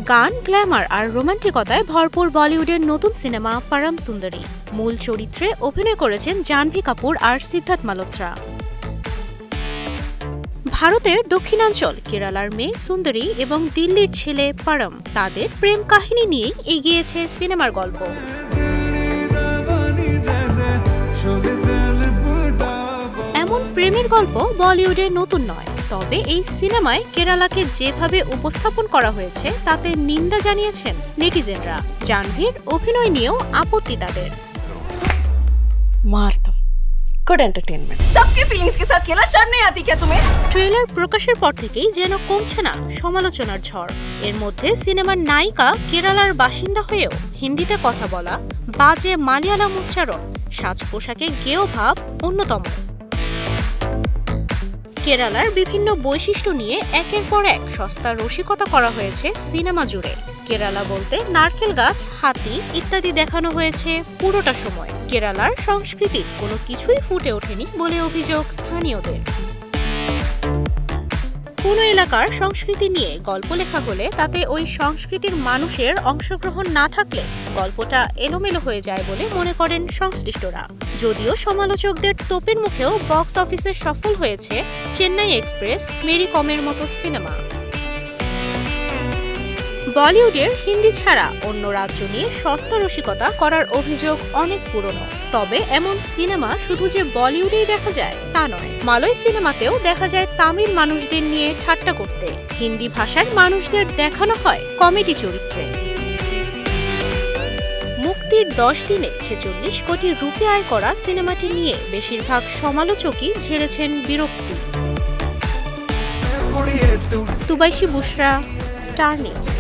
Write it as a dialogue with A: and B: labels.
A: গান, গ্ল্যামার আর রোমান্টিকতায় ভরপুর বলিউডের নতুন সিনেমা পরম সুন্দরী। মূল চরিত্রে অভিনয় করেছেন জাহ্নবী কাপুর আর সিদ্ধার্থ মালহোত্রা। ভারতের দক্ষিণাঞ্চল কেরালার মেয়ে সুন্দরী এবং দিল্লির ছেলে পরম, তাদের প্রেম কাহিনী নিয়েই এগিয়েছে সিনেমার গল্প। এমন প্রেমের গল্প বলিউডে নতুন নয়, তবে এই সিনেমায় কেরালাকে যেভাবে উপস্থাপন করা হয়েছে তাতে নিন্দা জানিয়েছেন নেটিজেনরা। জাহ্নবীর অভিনয় নিয়েও আপত্তি তাদের।
B: गुड एंटरटेनमेंट सबके फीलिंग्स के साथ खेला, शर्म नहीं आती क्या तुम्हें?
A: ট্রেলার প্রকাশের পর থেকেই যেন কমছে না সমালোচনার ঝড়। এর মধ্যে সিনেমার নায়িকা কেরালার বাসিন্দা হয়েও হিন্দিতে কথা বলা, বাজে মালয়ালম উচ্চারণ, সাজ পোশাকে গেয় ভাব অন্যতম। কেরালার বিভিন্ন বৈশিষ্ট্য নিয়ে একের পর এক সস্তা রসিকতা করা হয়েছে সিনেমা জুড়ে। কেরালা বলতে নারকেল গাছ, হাতি ইত্যাদি দেখানো হয়েছে পুরোটা সময়। কেরালার সংস্কৃতির কোনো কিছুই ফুটে ওঠেনি বলে অভিযোগ স্থানীয়দের। কোনো এলাকার সংস্কৃতি নিয়ে গল্প লেখা হলে তাতে ওই সংস্কৃতির মানুষের অংশগ্রহণ না থাকলে গল্পটা এলোমেলো হয়ে যায় বলে মনে করেন সংশ্লিষ্টরা। যদিও সমালোচকদের তোপের মুখেও বক্স অফিসে সফল হয়েছে চেন্নাই এক্সপ্রেস, মেরি কমের মতো সিনেমা। বলিউডের হিন্দি ছাড়া অন্য রাজ্য নিয়ে সস্তা রসিকতা করার অভিযোগ অনেক পুরনো। তবে এমন সিনেমা শুধু যে বলিউডেই দেখা যায় তা নয়, মালয় সিনেমাতেও দেখা যায় তামিল মানুষদের নিয়ে ঠাট্টা করতে। হিন্দি ভাষার মানুষদের দেখানো হয় কমেডি চরিত্রে। মুক্তির 10 দিনে 46 কোটি রুপি আয় করা সিনেমাটি নিয়ে বেশিরভাগ সমালোচকই ঝেড়েছেন বিরক্তি। তুবাইশি বুশরা, স্টার নিউজ।